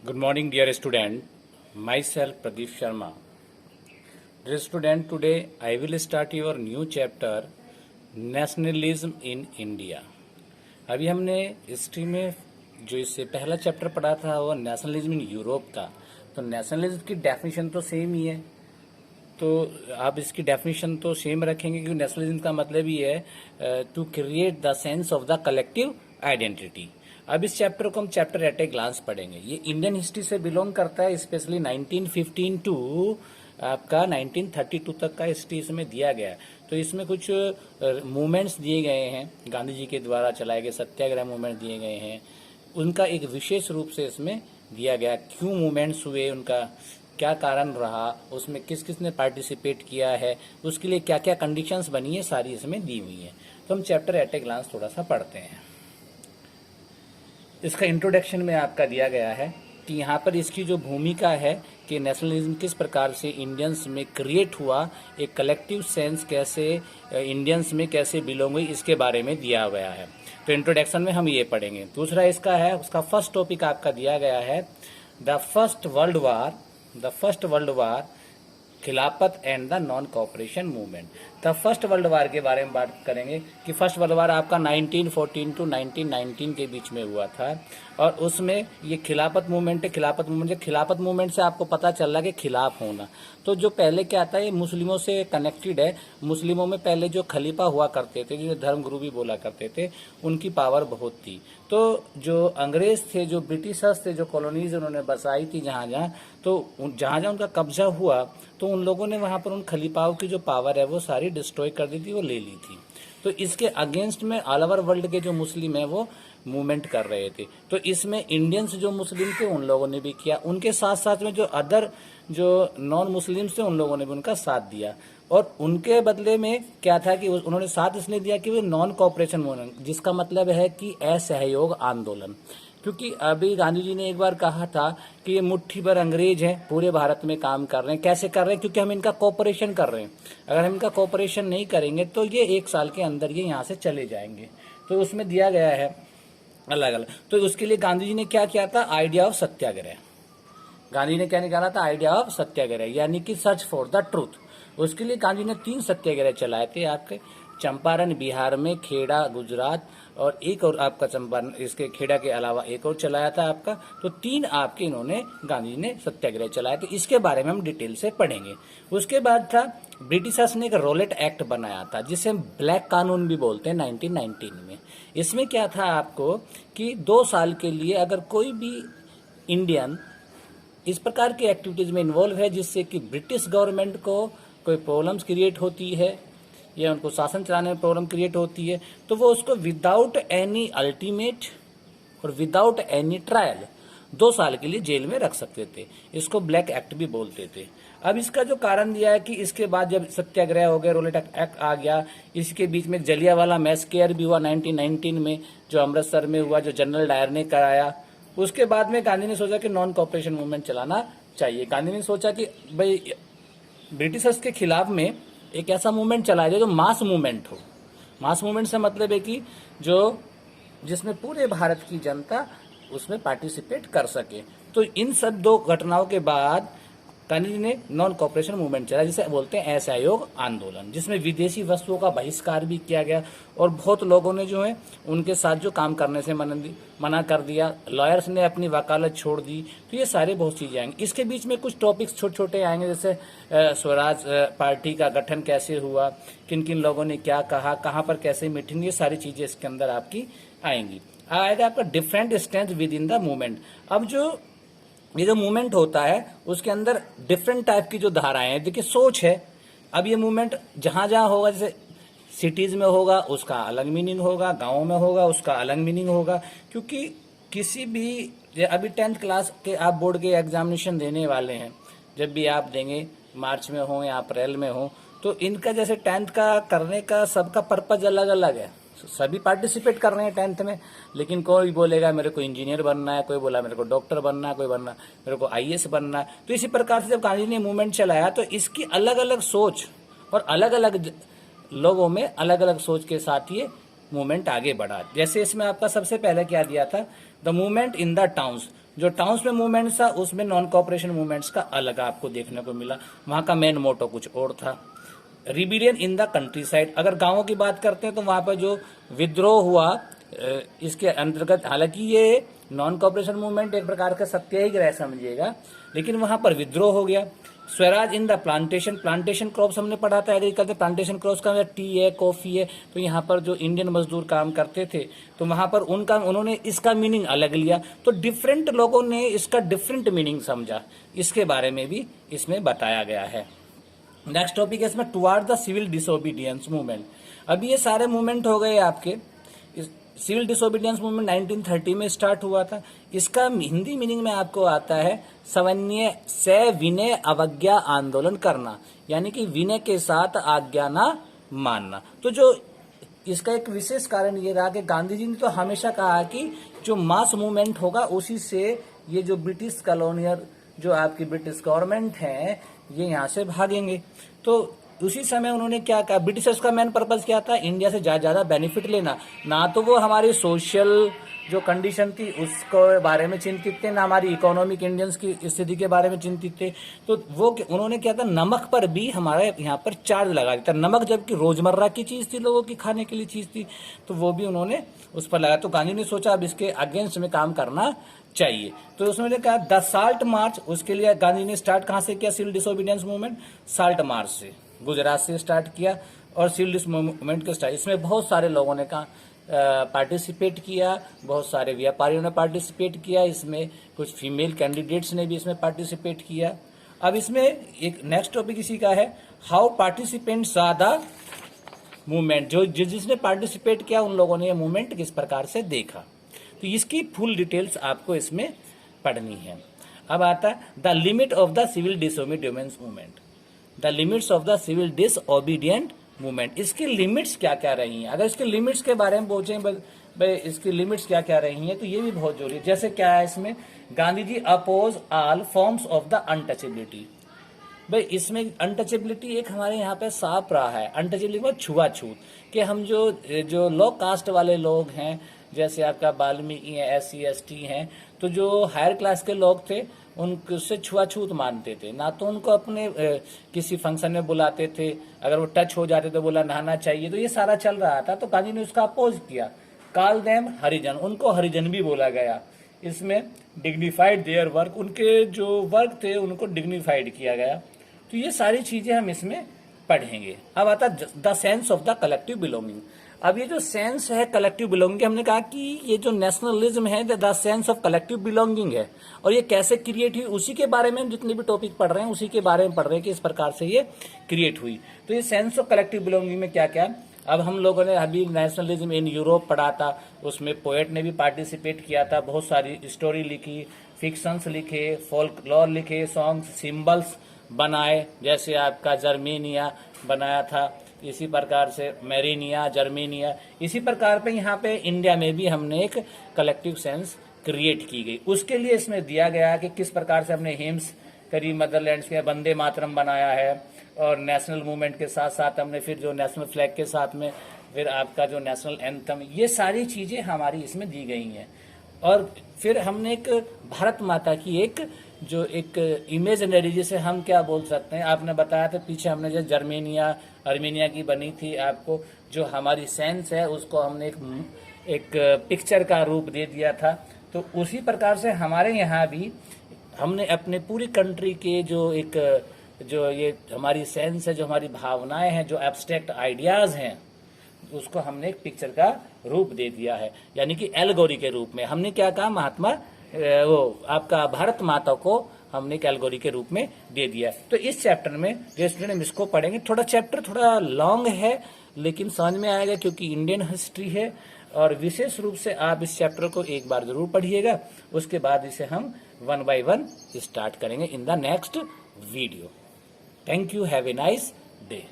Good morning, dear student. Myself Pradeep Sharma. Dear student, today I will start your new chapter, Nationalism in India. अभी हमने history में जो इससे पहला chapter पढ़ा था वो नेशनलिज्म इन यूरोप था। तो नेशनलिज्म की डेफिनेशन तो सेम ही है, तो आप इसकी डेफिनेशन तो सेम रखेंगे क्योंकि नेशनलिज्म का मतलब ही है to create the sense of the collective identity. अब इस चैप्टर को हम चैप्टर एट ए ग्लांस पढ़ेंगे। ये इंडियन हिस्ट्री से बिलोंग करता है, स्पेशली 1915 टू आपका 1932 तक का हिस्ट्री इसमें दिया गया है। तो इसमें कुछ मूवमेंट्स दिए गए हैं, गांधी जी के द्वारा चलाए गए सत्याग्रह मूवमेंट दिए गए हैं, उनका एक विशेष रूप से इसमें दिया गया, क्यों मूवमेंट्स हुए, उनका क्या कारण रहा, उसमें किस किस ने पार्टिसिपेट किया है, उसके लिए क्या क्या कंडीशंस बनी है, सारी इसमें दी हुई है। तो हम चैप्टर एट ए ग्लांस थोड़ा सा पढ़ते हैं। इसका इंट्रोडक्शन में आपका दिया गया है कि यहाँ पर इसकी जो भूमिका है कि नेशनलिज्म किस प्रकार से इंडियंस में क्रिएट हुआ, एक कलेक्टिव सेंस कैसे इंडियंस में कैसे बिलोंग हुई, इसके बारे में दिया गया है। तो इंट्रोडक्शन में हम ये पढ़ेंगे। दूसरा इसका है, उसका फर्स्ट टॉपिक आपका दिया गया है द फर्स्ट वर्ल्ड वार खिलाफत and the non cooperation movement. The first world war के बारे में बात करेंगे कि फर्स्ट वर्ल्ड वार आपका 1914 टू 1919 के बीच में हुआ था और उसमें ये खिलाफत मूवमेंट है। खिलाफत मूवमेंट से आपको पता चल रहा है कि खिलाफ होना, तो जो पहले क्या था, ये मुस्लिमों से कनेक्टेड है। मुस्लिमों में पहले जो खलीफा हुआ करते थे, जो धर्मगुरु भी बोला करते थे, उनकी पावर बहुत थी। तो जो अंग्रेज थे, जो ब्रिटिशर्स थे, जो कॉलोनीज उन्होंने बसाई थी जहाँ जहाँ, तो जहाँ जहाँ उनका कब्जा हुआ तो उन लोगों ने वहाँ पर उन खलीफाओं की जो पावर है वो सारी डिस्ट्रॉय कर दी थी, वो ले ली थी। तो इसके अगेंस्ट में ऑल ओवर वर्ल्ड के जो मुस्लिम है वो मूवमेंट कर रहे थे। तो इसमें इंडियंस जो मुस्लिम थे उन लोगों ने भी किया, उनके साथ साथ में जो अदर जो नॉन मुस्लिम्स थे उन लोगों ने भी उनका साथ दिया। और उनके बदले में क्या था कि उन्होंने साथ इसलिए दिया कि वो नॉन कॉपरेशन मूवमेंट, जिसका मतलब है कि असहयोग आंदोलन। क्योंकि अभी गांधी जी ने एक बार कहा था कि ये मुट्ठी भर अंग्रेज हैं, पूरे भारत में काम कर रहे हैं। कैसे कर रहे हैं? क्योंकि हम इनका कोऑपरेशन कर रहे हैं। अगर हम इनका कोऑपरेशन नहीं करेंगे तो ये 1 साल के अंदर ये यहाँ से चले जाएंगे। तो उसमें दिया गया है अलग अलग। तो उसके लिए गांधी जी ने क्या किया था? आइडिया ऑफ सत्याग्रह। गांधी ने क्या निकाला था? आइडिया ऑफ सत्याग्रह, यानी कि सर्च फॉर द ट्रूथ। उसके लिए गांधी ने 3 सत्याग्रह चलाए थे आपके, चंपारण बिहार में, खेड़ा गुजरात, और एक और आपका चंपारण, इसके खेड़ा के अलावा एक और चलाया था आपका। तो 3 आपके इन्होंने गांधी जी ने सत्याग्रह चलाए थे। इसके बारे में हम डिटेल से पढ़ेंगे। उसके बाद था ब्रिटिशर्स ने एक रोलेट एक्ट बनाया था, जिसे ब्लैक कानून भी बोलते हैं, 1919 में। इसमें क्या था आपको कि 2 साल के लिए अगर कोई भी इंडियन इस प्रकार की एक्टिविटीज में इन्वॉल्व है जिससे कि ब्रिटिश गवर्नमेंट को कोई प्रॉब्लम्स क्रिएट होती है या उनको शासन चलाने में प्रॉब्लम क्रिएट होती है, तो वो उसको विदाउट एनी अल्टीमेट और विदाउट एनी ट्रायल 2 साल के लिए जेल में रख सकते थे। इसको ब्लैक एक्ट भी बोलते थे। अब इसका जो कारण दिया है कि इसके बाद जब सत्याग्रह हो गया, रोलेट एक्ट आ गया, इसके बीच में जलियांवाला मैसेकर भी हुआ 1919 में, जो अमृतसर में हुआ, जो जनरल डायर ने कराया। उसके बाद में गांधी ने सोचा कि नॉन कॉपरेशन मूवमेंट चलाना चाहिए। गांधी ने सोचा कि भाई ब्रिटिशर्स के खिलाफ में एक ऐसा मूवमेंट चलाया जाए जो मास मूवमेंट हो। मास मूवमेंट से मतलब है कि जो जिसमें पूरे भारत की जनता उसमें पार्टिसिपेट कर सके। तो इन सब 2 घटनाओं के बाद गांधी जी ने नॉन कॉपरेशन मूवमेंट चला, जिसे बोलते हैं असहयोग आंदोलन, जिसमें विदेशी वस्तुओं का बहिष्कार भी किया गया और बहुत लोगों ने जो है उनके साथ जो काम करने से मना कर दिया। लॉयर्स ने अपनी वकालत छोड़ दी। तो ये सारे बहुत चीजें आएंगे। इसके बीच में कुछ टॉपिक्स छोटे छोटे आएंगे, जैसे स्वराज पार्टी का गठन कैसे हुआ, किन किन लोगों ने क्या कहा, कहाँ पर कैसे मीटिंग, ये सारी चीजें इसके अंदर आपकी आएंगी। आएगा आपका different strength with in the movement. अब जो ये जो मूवमेंट होता है उसके अंदर डिफरेंट टाइप की जो धाराएं हैं, देखिए सोच है। अब ये मूवमेंट जहां जहां होगा, जैसे सिटीज में होगा उसका अलग मीनिंग होगा, गाँव में होगा उसका अलग मीनिंग होगा। क्योंकि किसी भी अभी 10th क्लास के आप बोर्ड के एग्जामिनेशन देने वाले हैं, जब भी आप देंगे, मार्च में हो या अप्रैल में हो, तो इनका जैसे 10th का करने का सबका पर्पज अलग अलग है। सभी पार्टिसिपेट कर रहे हैं 10th में, लेकिन कोई बोलेगा मेरे को इंजीनियर बनना है, कोई बोला मेरे को डॉक्टर बनना है, कोई बनना मेरे को आईएएस बनना है। तो इसी प्रकार से जब गांधी ने मूवमेंट चलाया तो इसकी अलग अलग सोच और अलग अलग लोगों में अलग अलग सोच के साथ ये मूवमेंट आगे बढ़ा। जैसे इसमें आपका सबसे पहले क्या दिया था, the movement in the towns, जो टाउन्स में मूवमेंट्स था उसमें नॉन कॉपरेशन मूवमेंट्स का अलग आपको देखने को मिला, वहां का मेन मोटो कुछ और था। Rebellion in the country side, अगर गांवों की बात करते हैं तो वहां पर जो विद्रोह हुआ इसके अंतर्गत, हालांकि ये नॉन कॉपरेशन मूवमेंट एक प्रकार का सत्याग्रह समझिएगा, लेकिन वहां पर विद्रोह हो गया। Swaraj in the plantation, plantation crops हमने पढ़ा था एग्रीकल्चर, प्लांटेशन क्रॉप्स का टी है, कॉफी है, तो यहाँ पर जो इंडियन मजदूर काम करते थे तो वहां पर उन्होंने इसका मीनिंग अलग लिया, तो डिफरेंट लोगों ने इसका डिफरेंट मीनिंग समझा, इसके बारे में भी इसमें बताया गया है। नेक्स्ट टॉपिक है इसमें toward the civil disobedience movement. अभी ये सारे मूवमेंट हो गए आपके, सिविल डिसोबीडियंस मूवमेंट 1930 में स्टार्ट हुआ था। इसका हिंदी मीनिंग में आपको आता है सविनय अवज्ञा आंदोलन करना, यानी कि विनय के साथ आज्ञा ना मानना। तो जो इसका एक विशेष कारण ये रहा कि गांधी जी ने तो हमेशा कहा कि जो मास मूवमेंट होगा उसी से ये जो ब्रिटिश कॉलोनियल जो आपकी ब्रिटिश गवर्नमेंट है ये यहाँ से भागेंगे। तो उसी समय उन्होंने क्या कहा, ब्रिटिशर्स का मेन पर्पस क्या था, इंडिया से ज्यादा बेनिफिट लेना, ना तो वो हमारी सोशल जो कंडीशन थी उसको बारे में चिंतित थे, ना हमारी इकोनॉमिक इंडियंस की स्थिति के बारे में चिंतित थे। तो वो उन्होंने क्या था, नमक पर भी हमारे यहाँ पर चार्ज लगा दिया था। नमक जबकि रोजमर्रा की चीज थी, लोगों की खाने के लिए चीज थी, तो वो भी उन्होंने उस पर लगाया। तो गांधी ने सोचा अब इसके अगेंस्ट में काम करना चाहिए, तो उसने कहा द साल्ट मार्च। उसके लिए गांधी ने स्टार्ट कहां से किया civil disobedience movement, salt march से, गुजरात से स्टार्ट किया। और सिविल डिस मूवमेंट के स्टार्ट, इसमें बहुत सारे लोगों ने पार्टिसिपेट किया, बहुत सारे व्यापारियों ने पार्टिसिपेट किया, इसमें कुछ फीमेल कैंडिडेट्स ने भी इसमें पार्टिसिपेट किया। अब इसमें एक नेक्स्ट टॉपिक इसी का है, how participants are the movement. जो जिसने पार्टिसिपेट किया उन लोगों ने ये मूवमेंट किस प्रकार से देखा, तो इसकी फुल डिटेल्स आपको इसमें पढ़नी है। अब आता है the limit of the civil disobedience movement, the limits of the civil disobedient movement. इसकी लिमिट्स क्या क्या रही हैं, अगर इसके लिमिट्स के बारे में पूछें भाई इसकी लिमिट्स क्या क्या रही हैं, तो ये भी बहुत जरूरी है। जैसे क्या है इसमें, Gandhi ji oppose all forms of the untouchability. भाई इसमें अनटचेबिलिटी एक हमारे यहाँ पे साफ रहा है, अनटचेबिलिटी मतलब छुआछूत, कि हम जो लो कास्ट वाले लोग हैं, जैसे आपका वाल्मीकि है, SC ST हैं, तो जो हायर क्लास के लोग थे उनसे छुआछूत मानते थे, ना तो उनको अपने किसी फंक्शन में बुलाते थे, अगर वो टच हो जाते तो बोला नहाना चाहिए, तो ये सारा चल रहा था। तो गांधी ने उसका अपोज किया, काल देम हरिजन, उनको हरिजन भी बोला गया। इसमें डिग्निफाइड देयर वर्क, उनके जो वर्क थे उनको डिग्निफाइड किया गया। तो ये सारी चीजें हम इसमें पढ़ेंगे। अब आता the sense of the collective belonging. अब ये जो सेंस है कलेक्टिव बिलोंगिंग, हमने कहा कि ये जो नेशनलिज्म है the sense of collective belonging है, और ये कैसे क्रिएट हुई उसी के बारे में हम जितने भी टॉपिक पढ़ रहे हैं उसी के बारे में पढ़ रहे हैं कि इस प्रकार से ये क्रिएट हुई। तो ये सेंस ऑफ कलेक्टिव बिलोंगिंग में क्या क्या, अब हम लोगों ने अभी नेशनलिज्म इन यूरोप पढ़ा था, उसमें पोएट ने भी पार्टिसिपेट किया था, बहुत सारी स्टोरी लिखी, फिक्शंस लिखे, फोल्कलोर लिखे, सॉन्ग्स, सिंबल्स बनाए, जैसे आपका जर्मेनिया बनाया था, इसी प्रकार से मेरिनिया, जर्मेनिया, इसी प्रकार पे यहाँ पे इंडिया में भी हमने एक कलेक्टिव सेंस क्रिएट की गई। उसके लिए इसमें दिया गया कि किस प्रकार से हमने हिम्स करी, मदरलैंड के वंदे मातरम बनाया है, और नेशनल मूवमेंट के साथ साथ हमने फिर जो नेशनल फ्लैग के साथ में फिर आपका जो नेशनल एंथम, ये सारी चीजें हमारी इसमें दी गई हैं। और फिर हमने एक भारत माता की एक इमेजनरी, जिसे हम क्या बोल सकते हैं, आपने बताया था पीछे हमने जो जर्मेनिया अर्मेनिया की बनी थी, आपको जो हमारी सेंस है उसको हमने एक पिक्चर का रूप दे दिया था। तो उसी प्रकार से हमारे यहाँ भी हमने अपने पूरी कंट्री के जो ये हमारी सेंस है, जो हमारी भावनाएं हैं, जो एब्स्ट्रैक्ट आइडियाज हैं, उसको हमने एक पिक्चर का रूप दे दिया है, यानी कि एल्गोरी के रूप में। हमने क्या कहा, महात्मा वो आपका भारत माता को हमने एक एल्गोरी के रूप में दे दिया। तो इस चैप्टर में जो स्टूडेंट हम इसको पढ़ेंगे, थोड़ा चैप्टर थोड़ा लॉन्ग है लेकिन समझ में आएगा क्योंकि इंडियन हिस्ट्री है, और विशेष रूप से आप इस चैप्टर को एक बार जरूर पढ़िएगा। उसके बाद इसे हम 1 by 1 स्टार्ट करेंगे in the next video. Thank you, have a nice day.